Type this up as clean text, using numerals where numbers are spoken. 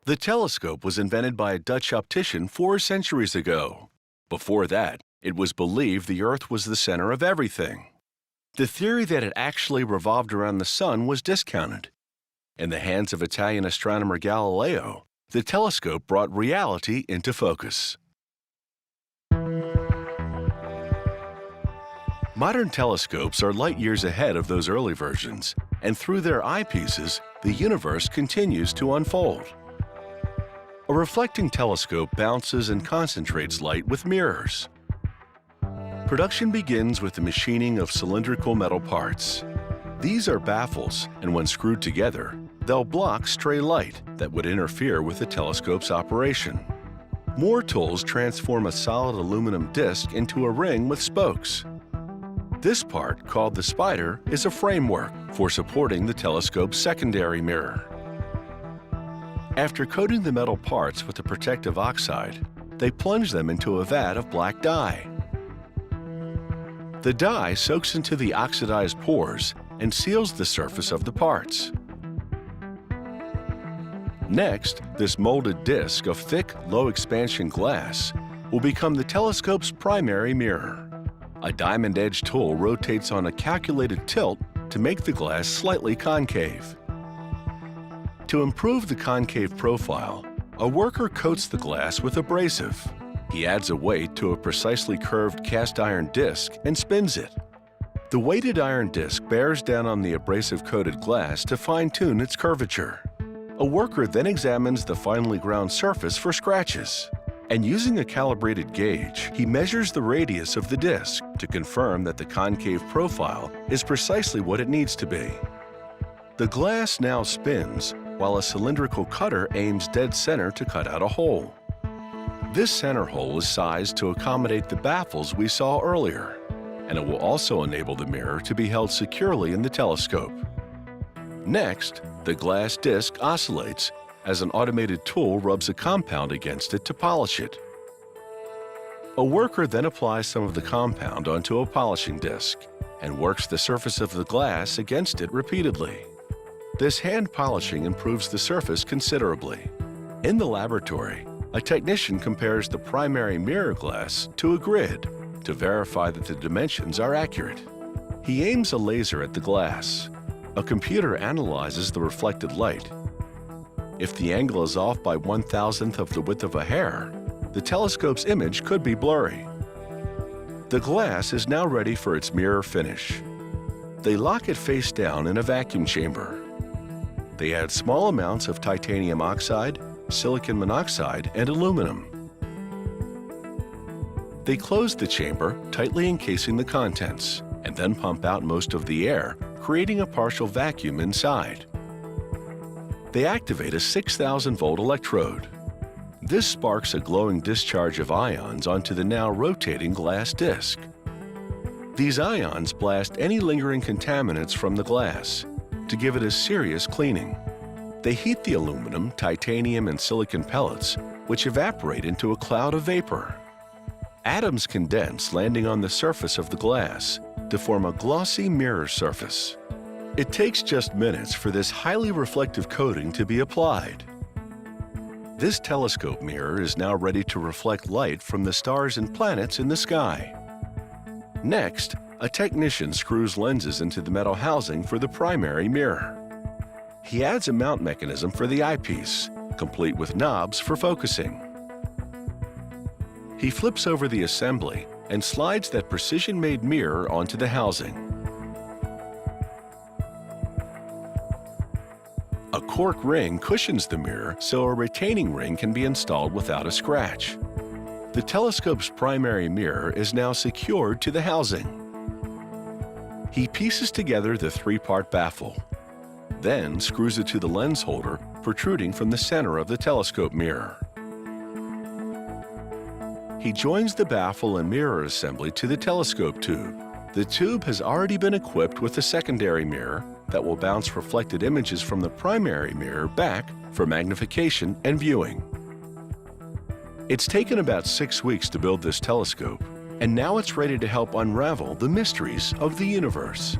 The telescope was invented by a Dutch optician 4 centuries ago. Before that, it was believed the Earth was the center of everything. The theory that it actually revolved around the sun was discounted. In the hands of Italian astronomer Galileo, the telescope brought reality into focus. Modern telescopes are light years ahead of those early versions, and through their eyepieces, the universe continues to unfold. A reflecting telescope bounces and concentrates light with mirrors. Production begins with the machining of cylindrical metal parts. These are baffles, and when screwed together, they'll block stray light that would interfere with the telescope's operation. More tools transform a solid aluminum disc into a ring with spokes. This part, called the spider, is a framework for supporting the telescope's secondary mirror. After coating the metal parts with a protective oxide, they plunge them into a vat of black dye. The dye soaks into the oxidized pores and seals the surface of the parts. Next, this molded disc of thick, low-expansion glass will become the telescope's primary mirror. A diamond-edged tool rotates on a calculated tilt to make the glass slightly concave. To improve the concave profile, a worker coats the glass with abrasive. He adds a weight to a precisely curved cast iron disc and spins it. The weighted iron disc bears down on the abrasive-coated glass to fine-tune its curvature. A worker then examines the finely ground surface for scratches. And using a calibrated gauge, he measures the radius of the disc to confirm that the concave profile is precisely what it needs to be. The glass now spins, while a cylindrical cutter aims dead center to cut out a hole. This center hole is sized to accommodate the baffles we saw earlier, and it will also enable the mirror to be held securely in the telescope. Next, the glass disc oscillates as an automated tool rubs a compound against it to polish it. A worker then applies some of the compound onto a polishing disc and works the surface of the glass against it repeatedly. This hand polishing improves the surface considerably. In the laboratory, a technician compares the primary mirror glass to a grid to verify that the dimensions are accurate. He aims a laser at the glass. A computer analyzes the reflected light. If the angle is off by 1/1000th of the width of a hair, the telescope's image could be blurry. The glass is now ready for its mirror finish. They lock it face down in a vacuum chamber. They add small amounts of titanium oxide, silicon monoxide, and aluminum. They close the chamber, tightly encasing the contents, and then pump out most of the air, creating a partial vacuum inside. They activate a 6,000-volt electrode. This sparks a glowing discharge of ions onto the now rotating glass disc. These ions blast any lingering contaminants from the glass to give it a serious cleaning. They heat the aluminum, titanium, and silicon pellets, which evaporate into a cloud of vapor. Atoms condense, landing on the surface of the glass to form a glossy mirror surface. It takes just minutes for this highly reflective coating to be applied. This telescope mirror is now ready to reflect light from the stars and planets in the sky. Next, a technician screws lenses into the metal housing for the primary mirror. He adds a mount mechanism for the eyepiece, complete with knobs for focusing. He flips over the assembly and slides that precision-made mirror onto the housing. A cork ring cushions the mirror so a retaining ring can be installed without a scratch. The telescope's primary mirror is now secured to the housing. He pieces together the 3-part baffle, then screws it to the lens holder protruding from the center of the telescope mirror. He joins the baffle and mirror assembly to the telescope tube. The tube has already been equipped with a secondary mirror that will bounce reflected images from the primary mirror back for magnification and viewing. It's taken about 6 weeks to build this telescope, and now it's ready to help unravel the mysteries of the universe.